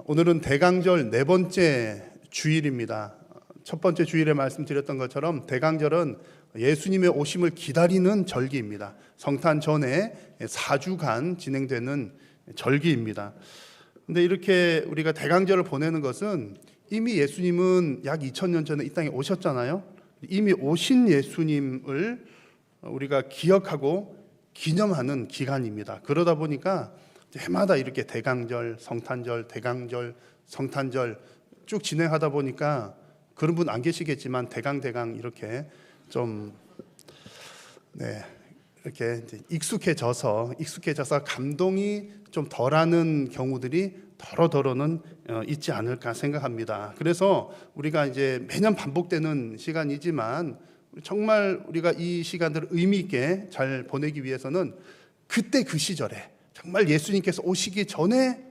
오늘은 대강절 네 번째 주일입니다. 첫 번째 주일에 말씀드렸던 것처럼 대강절은 예수님의 오심을 기다리는 절기입니다. 성탄 전에 4주간 진행되는 절기입니다. 근데 이렇게 우리가 대강절을 보내는 것은 이미 예수님은 약 2000년 전에 이 땅에 오셨잖아요. 이미 오신 예수님을 우리가 기억하고 기념하는 기간입니다. 그러다 보니까 해마다 이렇게 대강절, 성탄절, 대강절, 성탄절 쭉 진행하다 보니까 그런 분 안 계시겠지만 대강 이렇게 좀 이렇게 이제 익숙해져서 감동이 좀 덜하는 경우들이 더러는 있지 않을까 생각합니다. 그래서 우리가 이제 매년 반복되는 시간이지만 정말 우리가 이 시간들을 의미 있게 잘 보내기 위해서는 그때 그 시절에 정말 예수님께서 오시기 전에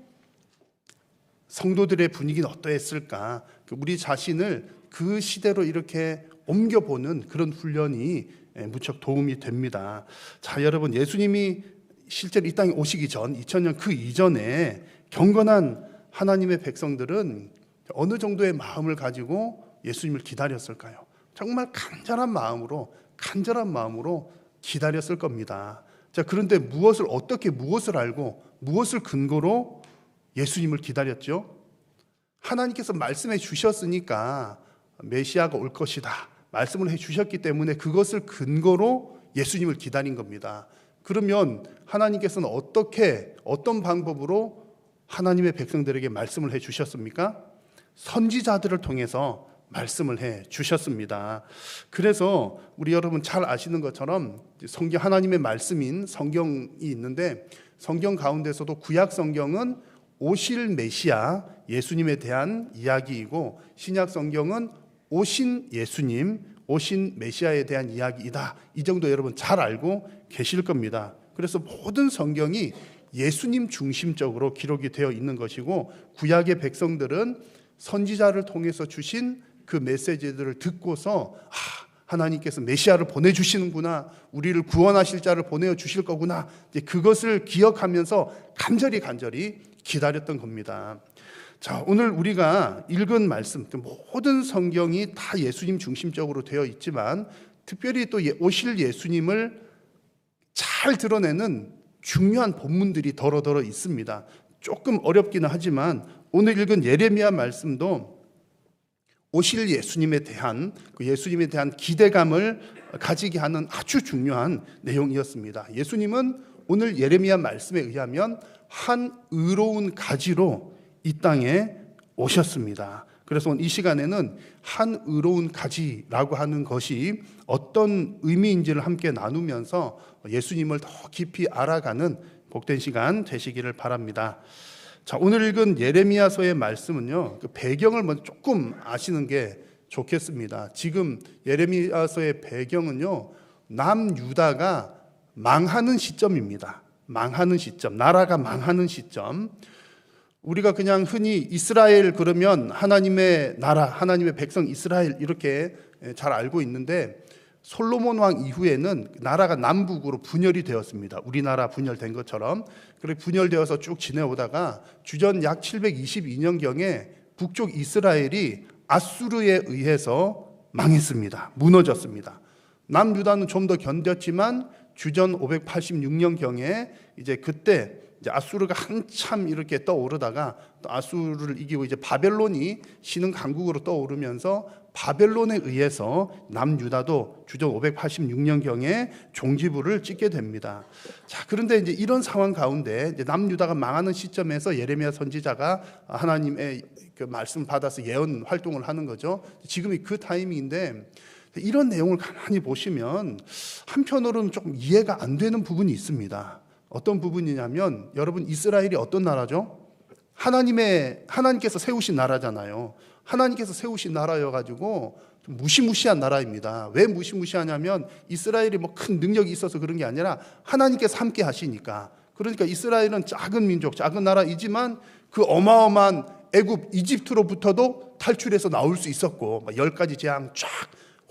성도들의 분위기는 어떠했을까? 우리 자신을 그 시대로 이렇게 옮겨보는 그런 훈련이 무척 도움이 됩니다. 자, 여러분, 예수님이 실제로 이 땅에 오시기 전 2000년 그 이전에 경건한 하나님의 백성들은 어느 정도의 마음을 가지고 예수님을 기다렸을까요? 정말 간절한 마음으로 기다렸을 겁니다. 자, 그런데 무엇을 알고 무엇을 근거로 예수님을 기다렸죠? 하나님께서 말씀해 주셨으니까 메시아가 올 것이다 말씀을 해 주셨기 때문에 그것을 근거로 예수님을 기다린 겁니다. 그러면 하나님께서는 어떤 방법으로 하나님의 백성들에게 말씀을 해 주셨습니까? 선지자들을 통해서 말씀을 해 주셨습니다. 그래서 우리 여러분 잘 아시는 것처럼 성경, 하나님의 말씀인 성경이 있는데 성경 가운데서도 구약 성경은 오실 메시아 예수님에 대한 이야기이고 신약 성경은 오신 예수님, 오신 메시아에 대한 이야기이다. 이 정도 여러분 잘 알고 계실 겁니다. 그래서 모든 성경이 예수님 중심적으로 기록이 되어 있는 것이고 구약의 백성들은 선지자를 통해서 주신 그 메시지들을 듣고서 하나님께서 메시아를 보내주시는구나, 우리를 구원하실 자를 보내주실 거구나, 그것을 기억하면서 간절히 기다렸던 겁니다. 자, 오늘 우리가 읽은 말씀, 모든 성경이 다 예수님 중심적으로 되어 있지만 특별히 또 오실 예수님을 잘 드러내는 중요한 본문들이 더러 있습니다. 조금 어렵기는 하지만 오늘 읽은 예레미야 말씀도 오실 예수님에 대한 기대감을 가지게 하는 아주 중요한 내용이었습니다. 예수님은 오늘 예레미야 말씀에 의하면 한 의로운 가지로 이 땅에 오셨습니다. 그래서 이 시간에는 한 의로운 가지라고 하는 것이 어떤 의미인지를 함께 나누면서 예수님을 더 깊이 알아가는 복된 시간 되시기를 바랍니다. 자, 오늘 읽은 예레미야서의 말씀은요, 그 배경을 먼저 조금 아시는 게 좋겠습니다. 지금 예레미야서의 배경은요, 남유다가 망하는 시점입니다. 나라가 망하는 시점. 우리가 그냥 흔히 이스라엘 그러면 하나님의 나라, 하나님의 백성 이스라엘 이렇게 잘 알고 있는데 솔로몬 왕 이후에는 나라가 남북으로 분열이 되었습니다. 우리나라 분열된 것처럼. 그렇게 분열되어서 쭉 지내오다가 주전 약 722년경에 북쪽 이스라엘이 아수르에 의해서 망했습니다. 무너졌습니다. 남유다는 좀 더 견뎠지만 주전 586년경에 그때 아수르가 한참 이렇게 떠오르다가 또 아수르를 이기고 바벨론이 신흥 강국으로 떠오르면서 바벨론에 의해서 남유다도 주전 586년경에 종지부를 찍게 됩니다. 자, 그런데 이런 상황 가운데 남유다가 망하는 시점에서 예레미야 선지자가 하나님의 그 말씀 받아서 예언 활동을 하는 거죠. 지금이 그 타이밍인데 이런 내용을 가만히 보시면 한편으로는 조금 이해가 안 되는 부분이 있습니다. 어떤 부분이냐면 여러분 이스라엘이 어떤 나라죠? 하나님께서 세우신 나라잖아요. 하나님께서 세우신 나라여가지고 좀 무시무시한 나라입니다. 왜 무시무시하냐면 이스라엘이 큰 능력이 있어서 그런 게 아니라 하나님께서 함께 하시니까. 그러니까 이스라엘은 작은 민족, 작은 나라이지만 그 어마어마한 애굽, 이집트로부터도 탈출해서 나올 수 있었고 10가지 재앙 쫙,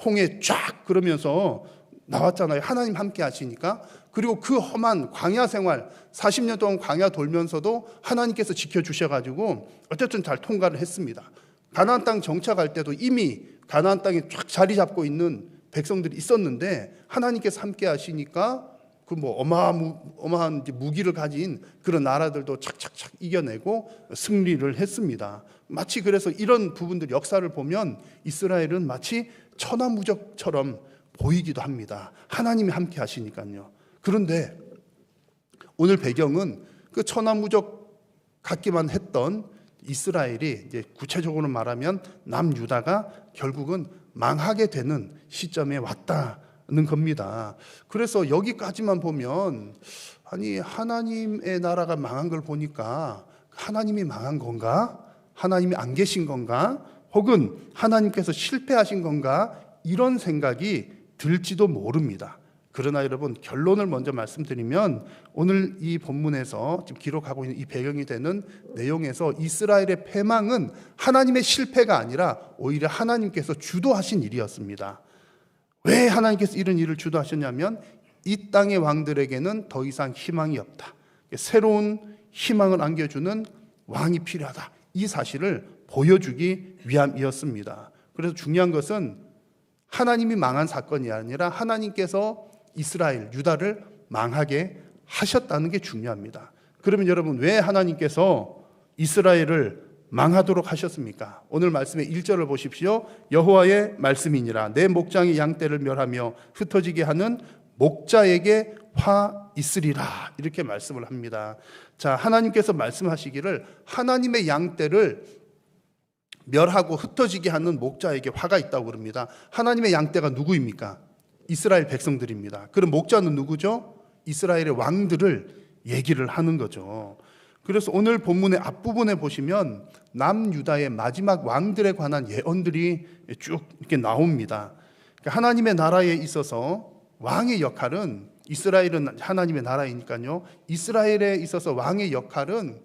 홍해 쫙 그러면서 나왔잖아요. 하나님 함께 하시니까. 그리고 그 험한 광야 생활 40년 동안 광야 돌면서도 하나님께서 지켜주셔가지고 어쨌든 잘 통과를 했습니다. 가나안 땅 정착할 때도 이미 가나안 땅에 쫙 자리 잡고 있는 백성들이 있었는데 하나님께서 함께 하시니까 그 뭐 어마어마한 무기를 가진 그런 나라들도 착착착 이겨내고 승리를 했습니다. 마치 그래서 이런 부분들 역사를 보면 이스라엘은 마치 천하무적처럼 보이기도 합니다. 하나님이 함께 하시니까요. 그런데 오늘 배경은 그 천하무적 같기만 했던 이스라엘이 이제 구체적으로 말하면 남유다가 결국은 망하게 되는 시점에 왔다는 겁니다. 그래서 여기까지만 보면 아니 하나님의 나라가 망한 걸 보니까 하나님이 망한 건가? 하나님이 안 계신 건가? 혹은 하나님께서 실패하신 건가? 이런 생각이 들지도 모릅니다. 그러나 여러분 결론을 먼저 말씀드리면 오늘 이 본문에서 지금 기록하고 있는 이 배경이 되는 내용에서 이스라엘의 패망은 하나님의 실패가 아니라 오히려 하나님께서 주도하신 일이었습니다. 왜 하나님께서 이런 일을 주도하셨냐면 이 땅의 왕들에게는 더 이상 희망이 없다. 새로운 희망을 안겨주는 왕이 필요하다. 이 사실을 보여주기 위함이었습니다. 그래서 중요한 것은 하나님이 망한 사건이 아니라 하나님께서 이스라엘, 유다를 망하게 하셨다는 게 중요합니다. 그러면 여러분 왜 하나님께서 이스라엘을 망하도록 하셨습니까? 오늘 말씀의 1절을 보십시오. 여호와의 말씀이니라 내 목장의 양떼를 멸하며 흩어지게 하는 목자에게 화 있으리라 이렇게 말씀을 합니다. 자, 하나님께서 말씀하시기를 하나님의 양떼를 멸하고 흩어지게 하는 목자에게 화가 있다고 그럽니다. 하나님의 양떼가 누구입니까? 이스라엘 백성들입니다. 그럼 목자는 누구죠? 이스라엘의 왕들을 얘기를 하는 거죠. 그래서 오늘 본문의 앞부분에 보시면 남유다의 마지막 왕들에 관한 예언들이 쭉 이렇게 나옵니다. 그러니까 하나님의 나라에 있어서 왕의 역할은 이스라엘은 하나님의 나라이니까요. 이스라엘에 있어서 왕의 역할은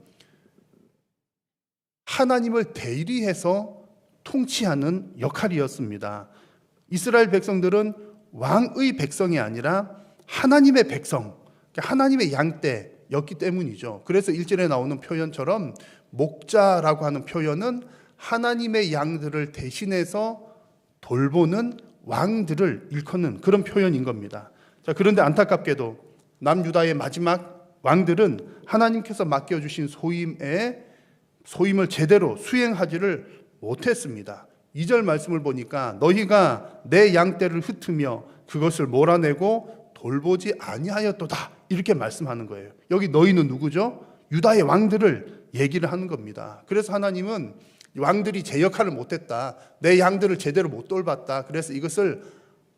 하나님을 대리해서 통치하는 역할이었습니다. 이스라엘 백성들은 왕의 백성이 아니라 하나님의 백성, 하나님의 양떼였기 때문이죠. 그래서 1절에 나오는 표현처럼 목자라고 하는 표현은 하나님의 양들을 대신해서 돌보는 왕들을 일컫는 그런 표현인 겁니다. 자, 그런데 안타깝게도 남유다의 마지막 왕들은 하나님께서 맡겨주신 소임을 제대로 수행하지를 못했습니다. 2절 말씀을 보니까 너희가 내 양떼를 흩으며 그것을 몰아내고 돌보지 아니하였도다 이렇게 말씀하는 거예요. 여기 너희는 누구죠? 유다의 왕들을 얘기를 하는 겁니다. 그래서 하나님은 왕들이 제 역할을 못했다, 내 양들을 제대로 못 돌봤다, 그래서 이것을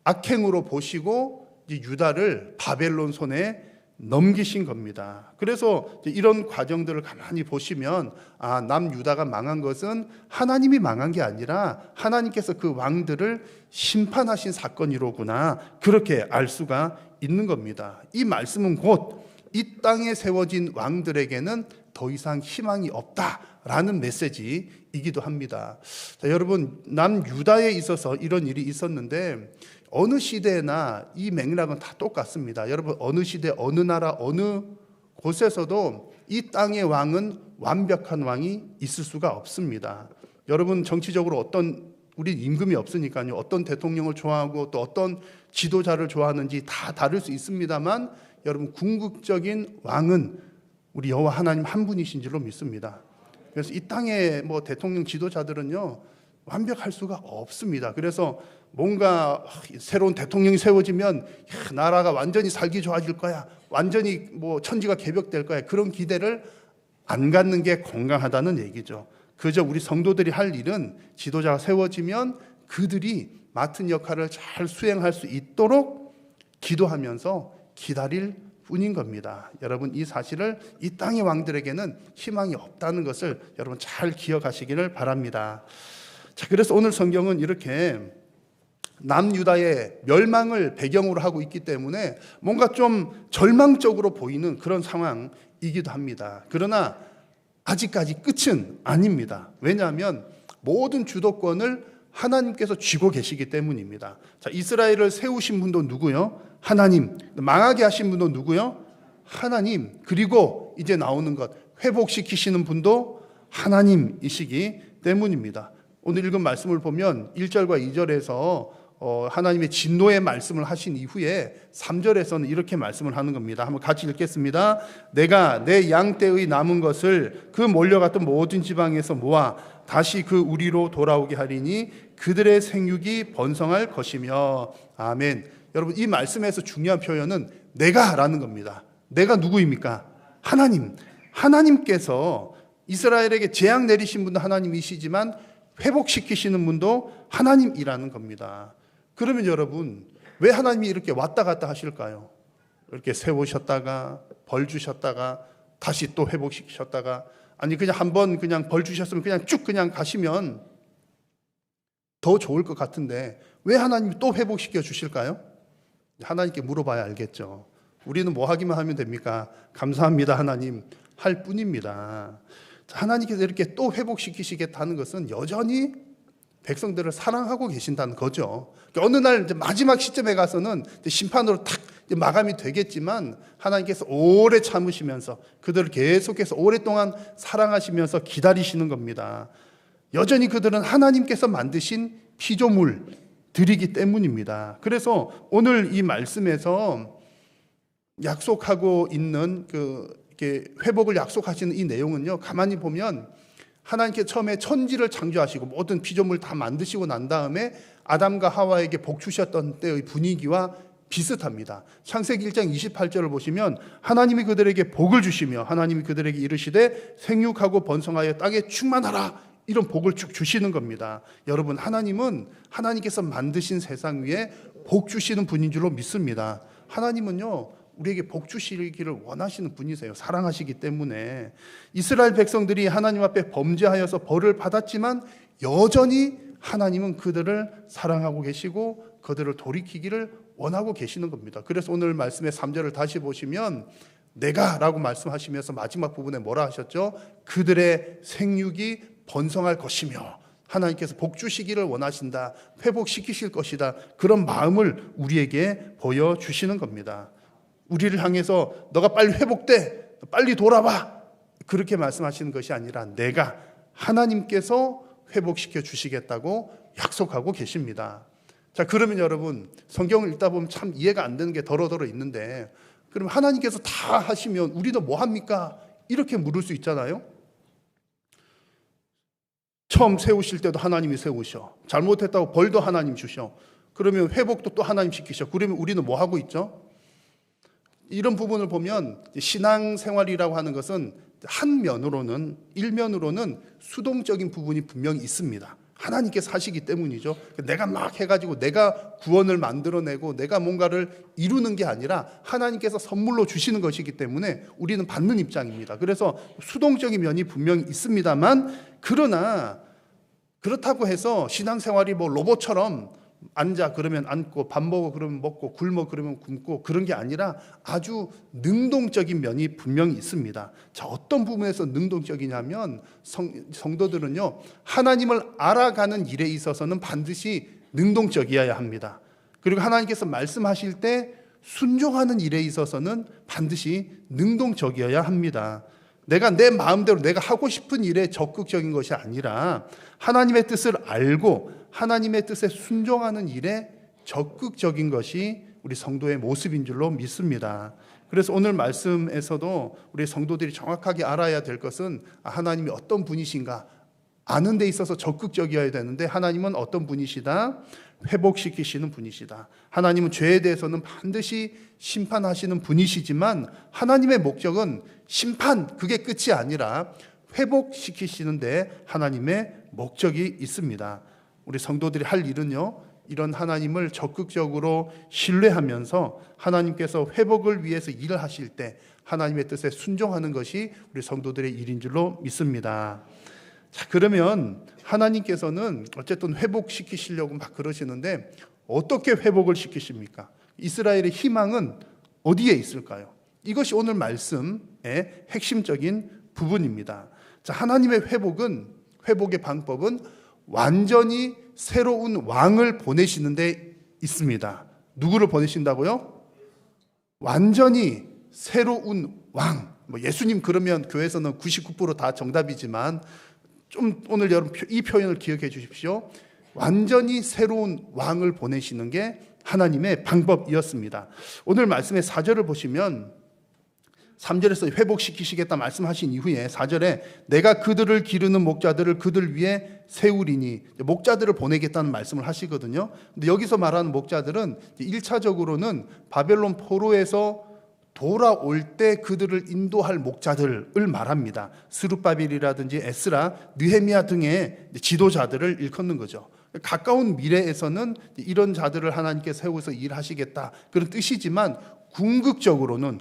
악행으로 보시고 유다를 바벨론 손에 넘기신 겁니다. 그래서 이런 과정들을 가만히 보시면 남유다가 망한 것은 하나님이 망한 게 아니라 하나님께서 그 왕들을 심판하신 사건이로구나 그렇게 알 수가 있는 겁니다. 이 말씀은 곧 이 땅에 세워진 왕들에게는 더 이상 희망이 없다라는 메시지이기도 합니다. 자, 여러분 남유다에 있어서 이런 일이 있었는데 어느 시대나 이 맥락은 다 똑같습니다. 여러분 어느 시대, 어느 나라, 어느 곳에서도 이 땅의 왕은 완벽한 왕이 있을 수가 없습니다. 여러분 정치적으로 어떤 우리 임금이 없으니까요. 어떤 대통령을 좋아하고 또 어떤 지도자를 좋아하는지 다 다를 수 있습니다만 여러분 궁극적인 왕은 우리 여호와 하나님 한 분이신 줄로 믿습니다. 그래서 이 땅의 대통령 지도자들은요 완벽할 수가 없습니다. 그래서 뭔가 새로운 대통령이 세워지면 나라가 완전히 살기 좋아질 거야, 완전히 천지가 개벽될 거야, 그런 기대를 안 갖는 게 건강하다는 얘기죠. 그저 우리 성도들이 할 일은 지도자가 세워지면 그들이 맡은 역할을 잘 수행할 수 있도록 기도하면서 기다릴 뿐인 겁니다. 여러분 이 사실을 이 땅의 왕들에게는 희망이 없다는 것을 여러분 잘 기억하시기를 바랍니다. 자, 그래서 오늘 성경은 이렇게 남유다의 멸망을 배경으로 하고 있기 때문에 뭔가 좀 절망적으로 보이는 그런 상황이기도 합니다. 그러나 아직까지 끝은 아닙니다. 왜냐하면 모든 주도권을 하나님께서 쥐고 계시기 때문입니다. 자, 이스라엘을 세우신 분도 누구요? 하나님. 망하게 하신 분도 누구요? 하나님. 그리고 이제 나오는 것, 회복시키시는 분도 하나님이시기 때문입니다. 오늘 읽은 말씀을 보면 1절과 2절에서 하나님의 진노의 말씀을 하신 이후에 3절에서는 이렇게 말씀을 하는 겁니다. 한번 같이 읽겠습니다. 내가 내 양떼의 남은 것을 그 몰려갔던 모든 지방에서 모아 다시 그 우리로 돌아오게 하리니 그들의 생육이 번성할 것이며. 아멘. 여러분, 이 말씀에서 중요한 표현은 내가라는 겁니다. 내가 누구입니까? 하나님. 하나님께서 이스라엘에게 재앙 내리신 분도 하나님이시지만 회복시키시는 분도 하나님이라는 겁니다. 그러면 여러분, 왜 하나님이 이렇게 왔다 갔다 하실까요? 이렇게 세우셨다가 벌 주셨다가 다시 또 회복시키셨다가, 아니 그냥 한번 그냥 벌 주셨으면 그냥 쭉 그냥 가시면 더 좋을 것 같은데 왜 하나님이 또 회복시켜 주실까요? 하나님께 물어봐야 알겠죠. 우리는 뭐 하기만 하면 됩니까? 감사합니다 하나님 할 뿐입니다. 하나님께서 이렇게 또 회복시키시겠다는 것은 여전히 백성들을 사랑하고 계신다는 거죠. 어느 날 이제 마지막 시점에 가서는 심판으로 탁 마감이 되겠지만 하나님께서 오래 참으시면서 그들을 계속해서 오랫동안 사랑하시면서 기다리시는 겁니다. 여전히 그들은 하나님께서 만드신 피조물들이기 때문입니다. 그래서 오늘 이 말씀에서 약속하고 있는 이렇게 회복을 약속하시는 이 내용은요, 가만히 보면 하나님께 처음에 천지를 창조하시고 모든 피조물 다 만드시고 난 다음에 아담과 하와에게 복 주셨던 때의 분위기와 비슷합니다. 창세기 1장 28절을 보시면 하나님이 그들에게 복을 주시며 하나님이 그들에게 이르시되 생육하고 번성하여 땅에 충만하라, 이런 복을 쭉 주시는 겁니다. 여러분, 하나님은 하나님께서 만드신 세상 위에 복 주시는 분인 줄로 믿습니다. 하나님은요, 우리에게 복 주시기를 원하시는 분이세요. 사랑하시기 때문에. 이스라엘 백성들이 하나님 앞에 범죄하여서 벌을 받았지만 여전히 하나님은 그들을 사랑하고 계시고 그들을 돌이키기를 원하고 계시는 겁니다. 그래서 오늘 말씀의 3절을 다시 보시면 내가라고 말씀하시면서 마지막 부분에 뭐라 하셨죠? 그들의 생육이 번성할 것이며 하나님께서 복 주시기를 원하신다, 회복시키실 것이다, 그런 마음을 우리에게 보여주시는 겁니다. 우리를 향해서 너가 빨리 회복돼, 빨리 돌아와, 그렇게 말씀하시는 것이 아니라 내가, 하나님께서 회복시켜 주시겠다고 약속하고 계십니다. 자, 그러면 여러분, 성경을 읽다 보면 참 이해가 안 되는 게 더러더러 있는데, 그럼 하나님께서 다 하시면 우리도 뭐 합니까? 이렇게 물을 수 있잖아요. 처음 세우실 때도 하나님이 세우셔, 잘못했다고 벌도 하나님 주셔, 그러면 회복도 또 하나님 시키셔. 그러면 우리는 뭐 하고 있죠? 이런 부분을 보면 신앙생활이라고 하는 것은 한 면으로는, 일면으로는 수동적인 부분이 분명히 있습니다. 하나님께서 하시기 때문이죠. 내가 막 해가지고 내가 구원을 만들어내고 내가 뭔가를 이루는 게 아니라 하나님께서 선물로 주시는 것이기 때문에 우리는 받는 입장입니다. 그래서 수동적인 면이 분명히 있습니다만, 그러나 그렇다고 해서 신앙생활이 뭐 로봇처럼 앉아 그러면 앉고, 밥 먹어 그러면 먹고, 굶어 그러면 굶고, 그런 게 아니라 아주 능동적인 면이 분명히 있습니다. 자, 어떤 부분에서 능동적이냐면 성도들은요, 하나님을 알아가는 일에 있어서는 반드시 능동적이어야 합니다. 그리고 하나님께서 말씀하실 때 순종하는 일에 있어서는 반드시 능동적이어야 합니다. 내가 내 마음대로 내가 하고 싶은 일에 적극적인 것이 아니라 하나님의 뜻을 알고 하나님의 뜻에 순종하는 일에 적극적인 것이 우리 성도의 모습인 줄로 믿습니다. 그래서 오늘 말씀에서도 우리 성도들이 정확하게 알아야 될 것은 하나님이 어떤 분이신가 아는 데 있어서 적극적이어야 되는데, 하나님은 어떤 분이시다? 회복시키시는 분이시다. 하나님은 죄에 대해서는 반드시 심판하시는 분이시지만 하나님의 목적은 심판, 그게 끝이 아니라 회복시키시는데 하나님의 목적이 있습니다. 우리 성도들이 할 일은요, 이런 하나님을 적극적으로 신뢰하면서 하나님께서 회복을 위해서 일을 하실 때 하나님의 뜻에 순종하는 것이 우리 성도들의 일인 줄로 믿습니다. 자, 그러면 하나님께서는 어쨌든 회복시키시려고 막 그러시는데 어떻게 회복을 시키십니까? 이스라엘의 희망은 어디에 있을까요? 이것이 오늘 말씀의 핵심적인 부분입니다. 자, 하나님의 회복의 방법은 완전히 새로운 왕을 보내시는 데 있습니다. 누구를 보내신다고요? 완전히 새로운 왕. 예수님 그러면 교회에서는 99% 다 정답이지만 좀 오늘 여러분 이 표현을 기억해 주십시오. 완전히 새로운 왕을 보내시는 게 하나님의 방법이었습니다. 오늘 말씀의 4절을 보시면 3절에서 회복시키시겠다 말씀하신 이후에 4절에 내가 그들을 기르는 목자들을 그들 위에 세우리니, 목자들을 보내겠다는 말씀을 하시거든요. 근데 여기서 말하는 목자들은 1차적으로는 바벨론 포로에서 돌아올 때 그들을 인도할 목자들을 말합니다. 스룹바벨이라든지 에스라, 느헤미야 등의 지도자들을 일컫는 거죠. 가까운 미래에서는 이런 자들을 하나님께 세워서 일하시겠다 그런 뜻이지만 궁극적으로는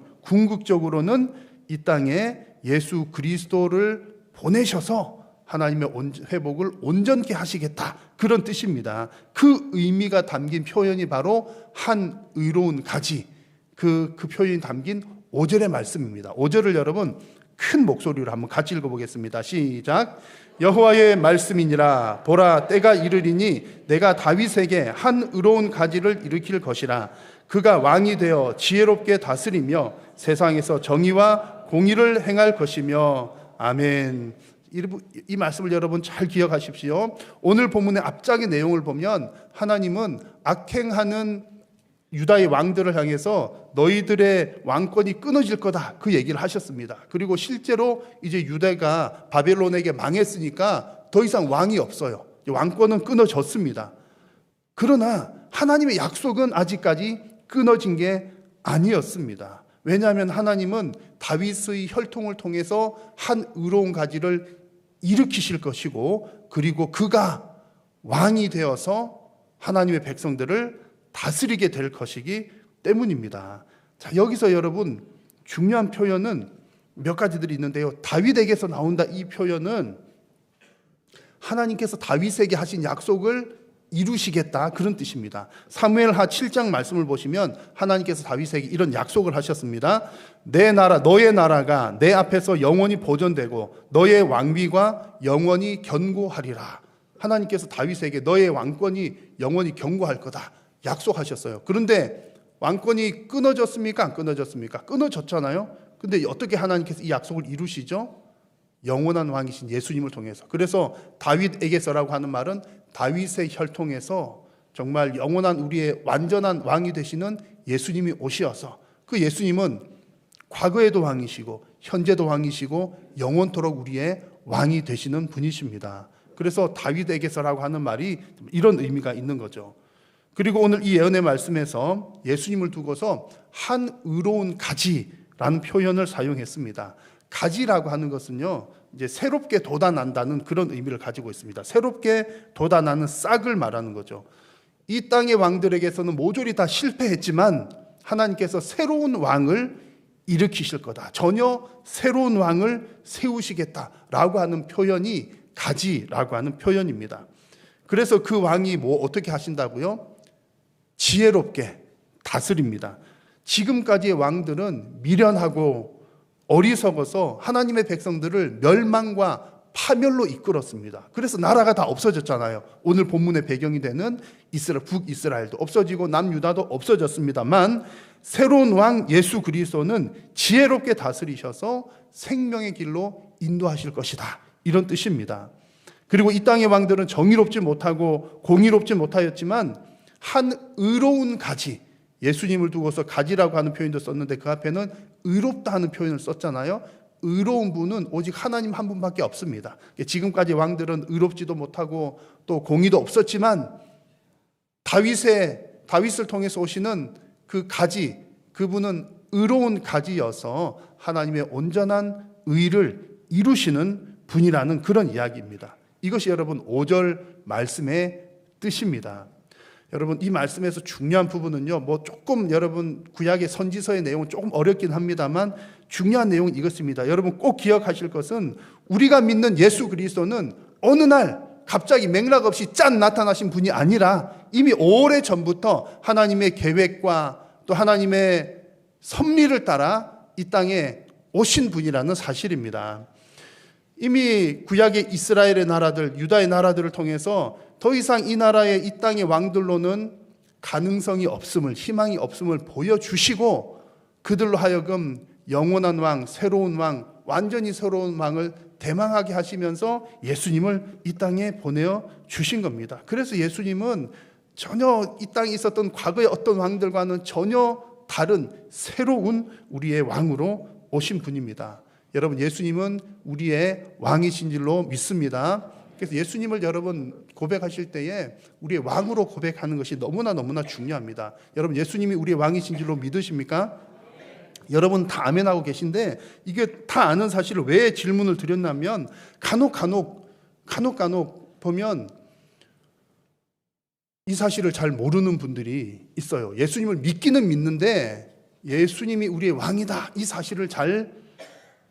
이 땅에 예수 그리스도를 보내셔서 하나님의 회복을 온전케 하시겠다 그런 뜻입니다. 그 의미가 담긴 표현이 바로 한 의로운 가지, 그 표현이 담긴 5절의 말씀입니다. 5절을 여러분 큰 목소리로 한번 같이 읽어보겠습니다. 시작. 여호와의 말씀이니라. 보라, 때가 이르리니 내가 다윗에게 한 의로운 가지를 일으킬 것이라. 그가 왕이 되어 지혜롭게 다스리며 세상에서 정의와 공의를 행할 것이며. 아멘. 이 말씀을 여러분 잘 기억하십시오. 오늘 본문의 앞장의 내용을 보면 하나님은 악행하는 유다의 왕들을 향해서 너희들의 왕권이 끊어질 거다 그 얘기를 하셨습니다. 그리고 실제로 이제 유다가 바벨론에게 망했으니까 더 이상 왕이 없어요. 왕권은 끊어졌습니다. 그러나 하나님의 약속은 아직까지 끊어진 게 아니었습니다. 왜냐하면 하나님은 다윗의 혈통을 통해서 한 의로운 가지를 일으키실 것이고, 그리고 그가 왕이 되어서 하나님의 백성들을 다스리게 될 것이기 때문입니다. 자, 여기서 여러분 중요한 표현은 몇 가지들이 있는데요. 다윗에게서 나온다 이 표현은 하나님께서 다윗에게 하신 약속을 이루시겠다 그런 뜻입니다. 사무엘하 7장 말씀을 보시면 하나님께서 다윗에게 이런 약속을 하셨습니다. 내 나라, 너의 나라가 내 앞에서 영원히 보존되고 너의 왕위가 영원히 견고하리라. 하나님께서 다윗에게 너의 왕권이 영원히 견고할 거다 약속하셨어요. 그런데 왕권이 끊어졌습니까? 안 끊어졌습니까? 끊어졌잖아요. 근데 어떻게 하나님께서 이 약속을 이루시죠? 영원한 왕이신 예수님을 통해서. 그래서 다윗에게서라고 하는 말은 다윗의 혈통에서 정말 영원한 우리의 완전한 왕이 되시는 예수님이 오시어서, 그 예수님은 과거에도 왕이시고 현재도 왕이시고 영원토록 우리의 왕이 되시는 분이십니다. 그래서 다윗에게서라고 하는 말이 이런 의미가 있는 거죠. 그리고 오늘 이 예언의 말씀에서 예수님을 두고서 한 의로운 가지라는 표현을 사용했습니다. 가지라고 하는 것은요, 이제 새롭게 돋아난다는 그런 의미를 가지고 있습니다. 새롭게 돋아나는 싹을 말하는 거죠. 이 땅의 왕들에게서는 모조리 다 실패했지만 하나님께서 새로운 왕을 일으키실 거다. 전혀 새로운 왕을 세우시겠다라고 하는 표현이 가지라고 하는 표현입니다. 그래서 그 왕이 어떻게 하신다고요? 지혜롭게 다스립니다. 지금까지의 왕들은 미련하고 어리석어서 하나님의 백성들을 멸망과 파멸로 이끌었습니다. 그래서 나라가 다 없어졌잖아요. 오늘 본문의 배경이 되는 북이스라엘도 없어지고 남유다도 없어졌습니다만, 새로운 왕 예수 그리스도는 지혜롭게 다스리셔서 생명의 길로 인도하실 것이다, 이런 뜻입니다. 그리고 이 땅의 왕들은 정의롭지 못하고 공의롭지 못하였지만 한 의로운 가지, 예수님을 두고서 가지라고 하는 표현도 썼는데 그 앞에는 의롭다 하는 표현을 썼잖아요. 의로운 분은 오직 하나님 한 분밖에 없습니다. 지금까지 왕들은 의롭지도 못하고 또 공의도 없었지만 다윗을 통해서 오시는 그 가지, 그분은 의로운 가지여서 하나님의 온전한 의를 이루시는 분이라는 그런 이야기입니다. 이것이 여러분 5절 말씀의 뜻입니다. 여러분 이 말씀에서 중요한 부분은요, 조금 여러분 구약의 선지서의 내용은 조금 어렵긴 합니다만 중요한 내용은 이것입니다. 여러분 꼭 기억하실 것은 우리가 믿는 예수 그리스도는 어느 날 갑자기 맥락 없이 짠 나타나신 분이 아니라 이미 오래 전부터 하나님의 계획과 또 이미 구약의 이스라엘의 나라들, 유다의 나라들을 통해서 더 이상 이 나라의 이 땅의 왕들로는 가능성이 없음을, 희망이 없음을 보여주시고 그들로 하여금 영원한 왕, 새로운 왕, 완전히 새로운 왕을 대망하게 하시면서 예수님을 이 땅에 보내어 주신 겁니다. 그래서 예수님은 전혀 이 땅에 있었던 과거의 어떤 왕들과는 전혀 다른 새로운 우리의 왕으로 오신 분입니다. 여러분, 예수님은 우리의 왕이신 줄로 믿습니다. 그래서 예수님을 여러분 고백하실 때에 우리의 왕으로 고백하는 것이 너무나 중요합니다. 여러분, 예수님이 우리의 왕이신 줄로 믿으십니까? 여러분 다 아멘하고 계신데 이게 다 아는 사실을 왜 질문을 드렸냐면 간혹 보면 이 사실을 잘 모르는 분들이 있어요. 예수님을 믿기는 믿는데 예수님이 우리의 왕이다 이 사실을 잘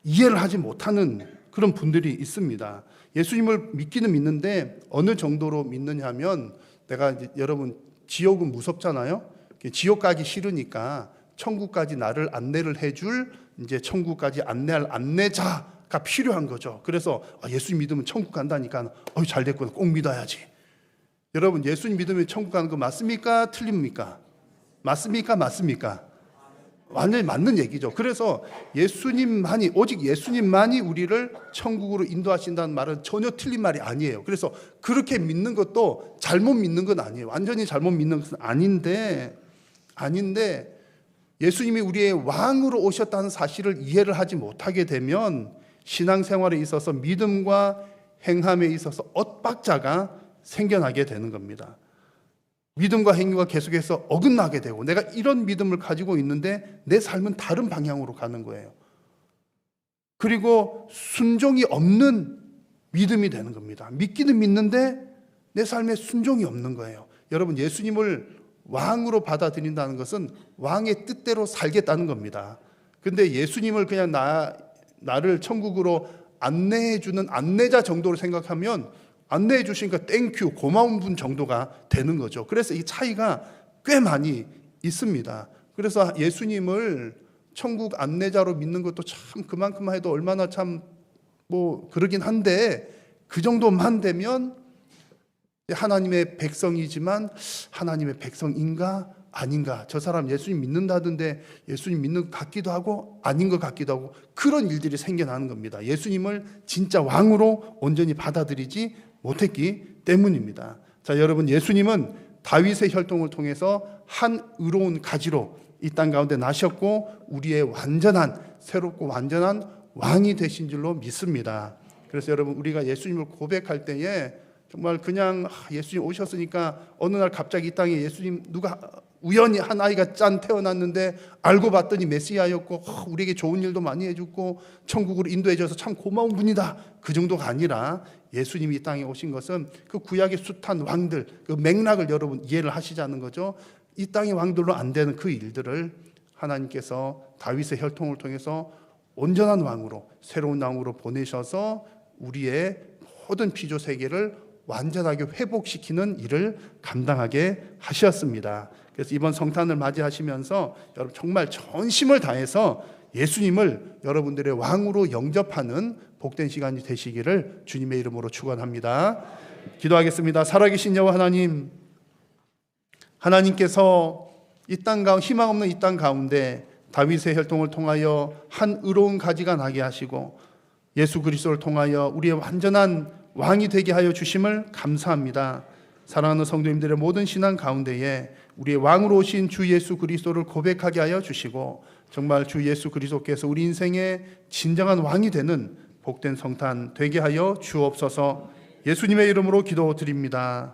이해를 하지 못하는 그런 분들이 있습니다. 예수님을 믿기는 믿는데 어느 정도로 믿느냐면 내가 이제 여러분 지옥은 무섭잖아요. 지옥 가기 싫으니까 천국까지 나를 안내를 해줄 이제 천국까지 안내할 안내자가 필요한 거죠. 그래서 예수님 믿으면 천국 간다니까 잘 됐구나 꼭 믿어야지. 여러분 예수님 믿으면 천국 가는 거 맞습니까? 틀립니까? 맞습니까? 완전히 맞는 얘기죠. 그래서 예수님만이 오직 예수님만이 우리를 천국으로 인도하신다는 말은 전혀 틀린 말이 아니에요. 그래서 그렇게 믿는 것도 잘못 믿는 건 아니에요. 완전히 잘못 믿는 것은 아닌데 예수님이 우리의 왕으로 오셨다는 사실을 이해를 하지 못하게 되면 신앙생활에 있어서 믿음과 행함에 있어서 엇박자가 생겨나게 되는 겁니다. 믿음과 행위가 계속해서 어긋나게 되고 내가 이런 믿음을 가지고 있는데 내 삶은 다른 방향으로 가는 거예요. 그리고 순종이 없는 믿음이 되는 겁니다. 믿기는 믿는데 내 삶에 순종이 없는 거예요. 여러분 예수님을 왕으로 받아들인다는 것은 왕의 뜻대로 살겠다는 겁니다. 근데 예수님을 그냥 나를 천국으로 안내해 주는 안내자 정도로 생각하면 안내해 주시니까 땡큐 고마운 분 정도가 되는 거죠. 그래서 이 차이가 꽤 많이 있습니다. 그래서 예수님을 천국 안내자로 믿는 것도 참 그만큼 해도 얼마나 참 뭐 그러긴 한데 그 정도만 되면 하나님의 백성이지만 하나님의 백성인가 아닌가, 저 사람 예수님 믿는다던데 예수님 믿는 것 같기도 하고 아닌 것 같기도 하고 그런 일들이 생겨나는 겁니다. 예수님을 진짜 왕으로 온전히 받아들이지 못했기 때문입니다. 자, 여러분 예수님은 다윗의 혈통을 통해서 한 의로운 가지로 이 땅 가운데 나셨고 우리의 완전한 새롭고 완전한 왕이 되신 줄로 믿습니다. 그래서 여러분 우리가 예수님을 고백할 때에 정말 그냥 예수님 오셨으니까 어느 날 갑자기 이 땅에 예수님 누가 우연히 한 아이가 짠 태어났는데 알고 봤더니 메시아였고 우리에게 좋은 일도 많이 해주고 천국으로 인도해 줘서 참 고마운 분이다 그 정도가 아니라 예수님이 이 땅에 오신 것은 그 구약의 숱한 왕들 그 맥락을 여러분 이해를 하시자는 거죠. 이 땅의 왕들로 안 되는 그 일들을 하나님께서 다윗의 혈통을 통해서 온전한 왕으로 새로운 왕으로 보내셔서 우리의 모든 피조 세계를 완전하게 회복시키는 일을 감당하게 하셨습니다. 그래서 이번 성탄을 맞이하시면서 여러분 정말 전심을 다해서 예수님을 여러분들의 왕으로 영접하는 복된 시간이 되시기를 주님의 이름으로 축원합니다. 기도하겠습니다. 살아계신 여호와 하나님, 하나님께서 이 땅 가운데 희망 없는 이 땅 가운데 다윗의 혈통을 통하여 한 의로운 가지가 나게 하시고 예수 그리스도를 통하여 우리의 완전한 왕이 되게 하여 주심을 감사합니다. 사랑하는 성도님들의 모든 신앙 가운데에 우리의 왕으로 오신 주 예수 그리스도를 고백하게 하여 주시고 정말 주 예수 그리스도께서 우리 인생의 진정한 왕이 되는 복된 성탄 되게 하여 주옵소서. 예수님의 이름으로 기도드립니다.